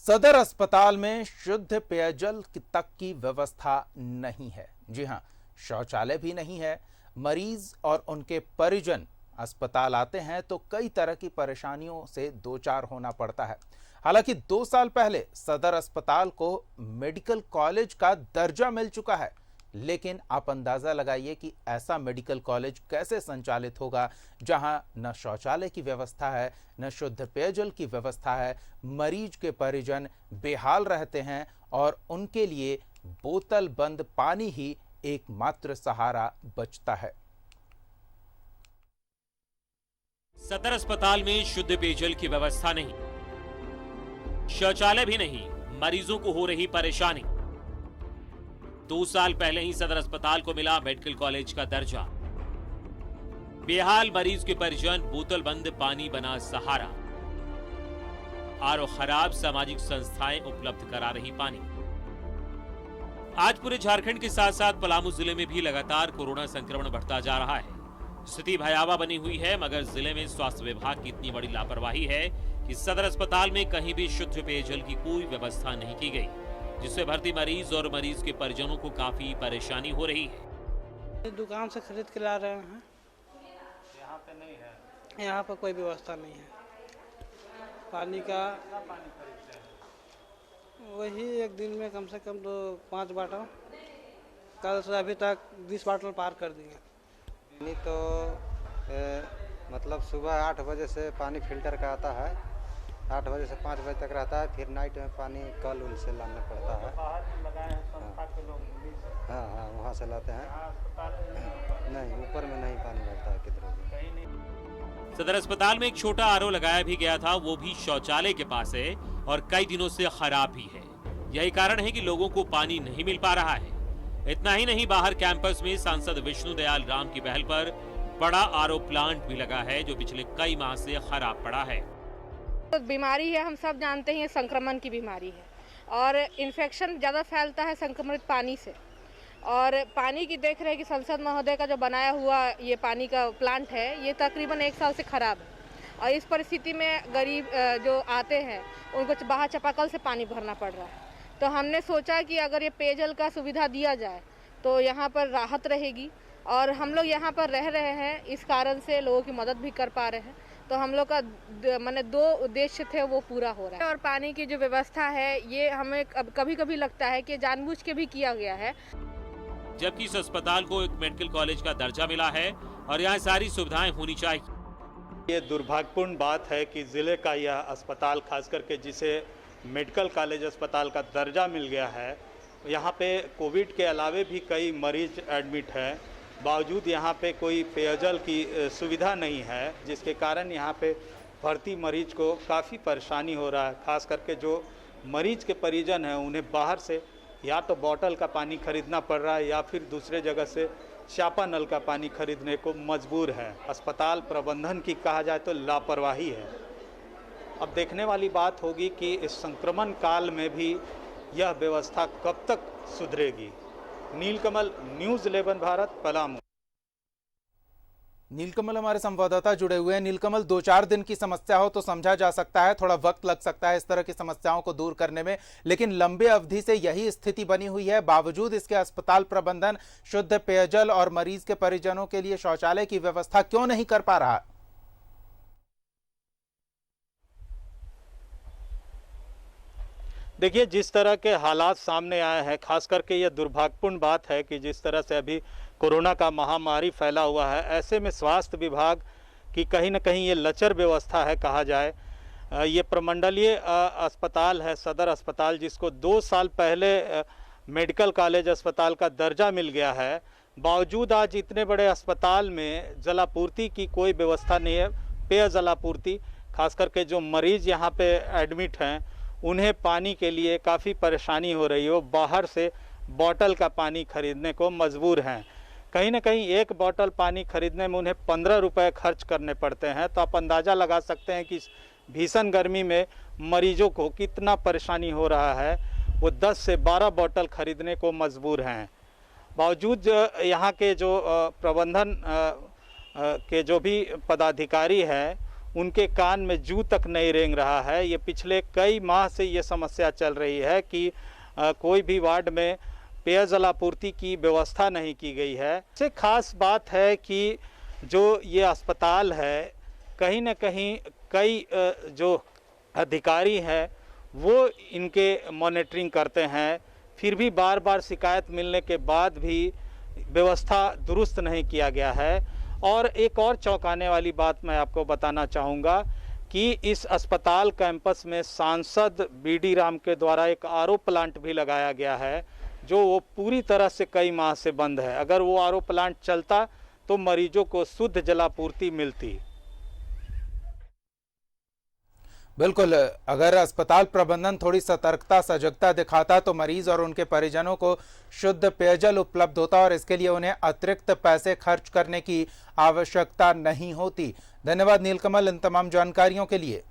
सदर अस्पताल में शुद्ध पेयजल तक की व्यवस्था नहीं है। जी हां, शौचालय भी नहीं है। मरीज और उनके परिजन अस्पताल आते हैं तो कई तरह की परेशानियों से दो चार होना पड़ता है। हालांकि 2 साल पहले सदर अस्पताल को मेडिकल कॉलेज का दर्जा मिल चुका है, लेकिन आप अंदाजा लगाइए कि ऐसा मेडिकल कॉलेज कैसे संचालित होगा जहां न शौचालय की व्यवस्था है, न शुद्ध पेयजल की व्यवस्था है। मरीज के परिजन बेहाल रहते हैं और उनके लिए बोतल बंद पानी ही एकमात्र सहारा बचता है। सदर अस्पताल में शुद्ध पेयजल की व्यवस्था नहीं, शौचालय भी नहीं, मरीजों को हो रही परेशानी। 2 साल पहले ही सदर अस्पताल को मिला मेडिकल कॉलेज का दर्जा। बेहाल मरीज के परिजन बोतल बंद पानी बना सहारा। आरओ खराब, सामाजिक संस्थाएं उपलब्ध करा रही पानी। आज पूरे झारखंड के साथ साथ पलामू जिले में भी लगातार कोरोना संक्रमण बढ़ता जा रहा है। स्थिति भयावह बनी हुई है, मगर जिले में स्वास्थ्य विभाग की इतनी बड़ी लापरवाही है कि सदर अस्पताल में कहीं भी शुद्ध पेयजल की कोई व्यवस्था नहीं की गई, जिससे भर्ती मरीज और मरीज के परिजनों को काफी परेशानी हो रही है। दुकान से खरीद के ला रहे हैं। यहाँ पे नहीं है, यहाँ पर कोई व्यवस्था नहीं है पानी का। पानी खरीदते हैं वही एक दिन में कम से कम 5 बाटल, कल से अभी तक 20 बाटल पार कर दिए। पानी तो मतलब सुबह 8 बजे से पानी फिल्टर का आता है, 8 बजे से 5 बजे तक रहता है, फिर नाइट में पानी कल उनसे लाना पड़ता है। बाहर लगाए हैं संस्था के लोग। हाँ, वहाँ से लाते हैं। अस्पताल नहीं, ऊपर में नहीं पानी भरता है किधर भी। कहीं नहीं। सदर अस्पताल में एक छोटा आरओ लगाया भी गया था, वो भी शौचालय के पास है और कई दिनों से खराब भी है। यही कारण है कि लोगों को पानी नहीं मिल पा रहा है। इतना ही नहीं, बाहर कैंपस में सांसद विष्णु दयाल राम की पहल पर बड़ा आरओ प्लांट भी लगा है, जो पिछले कई माह से खराब पड़ा है। तो बीमारी है, हम सब जानते हैं, संक्रमण की बीमारी है और इन्फेक्शन ज़्यादा फैलता है संक्रमित पानी से। और पानी की देख रहे हैं कि संसद महोदय का जो बनाया हुआ ये पानी का प्लांट है, ये तकरीबन 1 साल से खराब है। और इस परिस्थिति में गरीब जो आते हैं उनको बाहर चापाकल से पानी भरना पड़ रहा है। तो हमने सोचा कि अगर ये पेयजल का सुविधा दिया जाए तो यहाँ पर राहत रहेगी, और हम लोग यहाँ पर रह रहे हैं, इस कारण से लोगों की मदद भी कर पा रहे हैं। तो हम लोग का मैंने 2 उद्देश्य थे वो पूरा हो रहा है। और पानी की जो व्यवस्था है ये हमें कभी कभी लगता है कि जानबूझ के भी किया गया है। जबकि इस अस्पताल को एक मेडिकल कॉलेज का दर्जा मिला है और यहाँ सारी सुविधाएं होनी चाहिए। ये दुर्भाग्यपूर्ण बात है कि जिले का यह अस्पताल, खास करके जिसे मेडिकल कॉलेज अस्पताल का दर्जा मिल गया है, यहाँ पे कोविड के अलावे भी कई मरीज एडमिट हैं, बावजूद यहाँ पे कोई पेयजल की सुविधा नहीं है, जिसके कारण यहाँ पे भर्ती मरीज को काफ़ी परेशानी हो रहा है। खास करके जो मरीज के परिजन हैं उन्हें बाहर से या तो बोतल का पानी खरीदना पड़ रहा है या फिर दूसरे जगह से चापानल का पानी खरीदने को मजबूर है। अस्पताल प्रबंधन की कहा जाए तो लापरवाही है। अब देखने वाली बात होगी कि इस संक्रमण काल में भी यह व्यवस्था कब तक सुधरेगी। नीलकमल, न्यूज़ 11 भारत, पलामू। नीलकमल हमारे संवाददाता जुड़े हुए हैं। नीलकमल, 2-4 दिन की समस्या हो तो समझा जा सकता है, थोड़ा वक्त लग सकता है इस तरह की समस्याओं को दूर करने में, लेकिन लंबे अवधि से यही स्थिति बनी हुई है। बावजूद इसके अस्पताल प्रबंधन शुद्ध पेयजल और मरीज के परिजनों के लिए शौचालय की व्यवस्था क्यों नहीं कर पा रहा? देखिए, जिस तरह के हालात सामने आए हैं, खास करके ये दुर्भाग्यपूर्ण बात है कि जिस तरह से अभी कोरोना का महामारी फैला हुआ है, ऐसे में स्वास्थ्य विभाग की कहीं ना कहीं ये लचर व्यवस्था है कहा जाए। ये प्रमंडलीय अस्पताल है सदर अस्पताल, जिसको 2 साल पहले मेडिकल कॉलेज अस्पताल का दर्जा मिल गया है। बावजूद आज इतने बड़े अस्पताल में जलापूर्ति की कोई व्यवस्था नहीं है, पेयजलापूर्ति। खास करके जो मरीज यहाँ पे एडमिट हैं उन्हें पानी के लिए काफ़ी परेशानी हो रही है। वो बाहर से बोतल का पानी खरीदने को मजबूर हैं। कहीं ना कहीं एक बोतल पानी खरीदने में उन्हें 15 रुपये खर्च करने पड़ते हैं। तो आप अंदाज़ा लगा सकते हैं कि इस भीषण गर्मी में मरीजों को कितना परेशानी हो रहा है। वो 10 से 12 बोतल खरीदने को मजबूर हैं। बावजूद यहाँ के जो प्रबंधन के जो भी पदाधिकारी हैं उनके कान में जू तक नहीं रेंग रहा है। ये पिछले कई माह से ये समस्या चल रही है कि कोई भी वार्ड में पेयजल आपूर्ति की व्यवस्था नहीं की गई है। सबसे खास बात है कि जो ये अस्पताल है, कहीं न कहीं कई जो अधिकारी हैं वो इनके मॉनिटरिंग करते हैं, फिर भी बार बार शिकायत मिलने के बाद भी व्यवस्था दुरुस्त नहीं किया गया है। और एक और चौंकाने वाली बात मैं आपको बताना चाहूँगा कि इस अस्पताल कैंपस में सांसद बीडी राम के द्वारा एक आरओ प्लांट भी लगाया गया है, जो वो पूरी तरह से कई माह से बंद है। अगर वो आरओ प्लांट चलता तो मरीजों को शुद्ध जलापूर्ति मिलती। बिल्कुल, अगर अस्पताल प्रबंधन थोड़ी सतर्कता सजगता दिखाता तो मरीज और उनके परिजनों को शुद्ध पेयजल उपलब्ध होता और इसके लिए उन्हें अतिरिक्त पैसे खर्च करने की आवश्यकता नहीं होती। धन्यवाद नीलकमल इन तमाम जानकारियों के लिए।